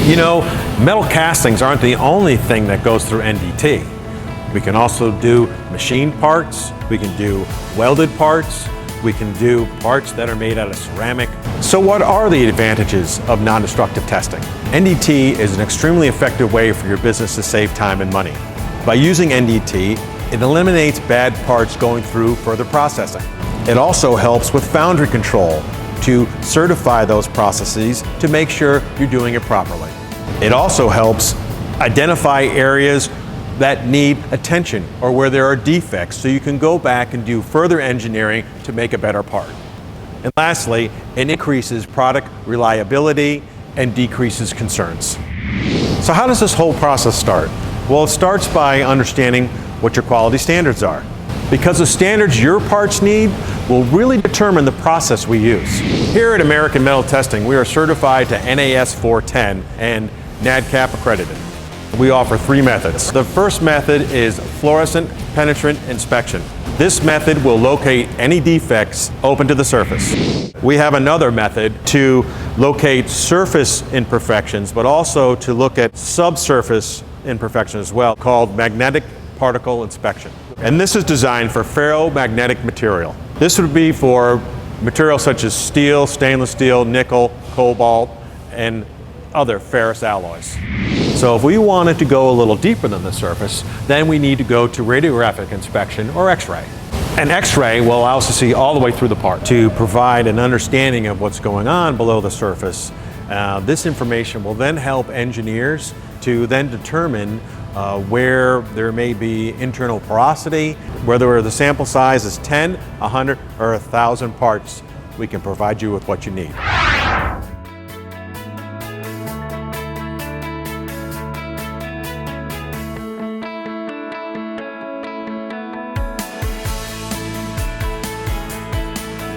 You know, metal castings aren't the only thing that goes through NDT. We can also do machined parts, we can do welded parts, we can do parts that are made out of ceramic. So what are the advantages of non-destructive testing? NDT is an extremely effective way for your business to save time and money. By using NDT, it eliminates bad parts going through further processing. It also helps with foundry control to certify those processes to make sure you're doing it properly. It also helps identify areas that need attention or where there are defects, so you can go back and do further engineering to make a better part. And lastly, it increases product reliability and decreases concerns. So how does this whole process start? Well, it starts by understanding what your quality standards are. Because the standards your parts need will really determine the process we use. Here at American Metal Testing, we are certified to NAS 410 and NADCAP accredited. We offer 3 methods. The first method is fluorescent penetrant inspection. This method will locate any defects open to the surface. We have another method to locate surface imperfections, but also to look at subsurface imperfections as well, called magnetic particle inspection. And this is designed for ferromagnetic material. This would be for materials such as steel, stainless steel, nickel, cobalt, and other ferrous alloys. So if we wanted to go a little deeper than the surface, then we need to go to radiographic inspection or X-ray. An X-ray will allow us to see all the way through the part to provide an understanding of what's going on below the surface. This information will then help engineers to then determine where there may be internal porosity, whether the sample size is 10, 100, or 1,000 parts, we can provide you with what you need.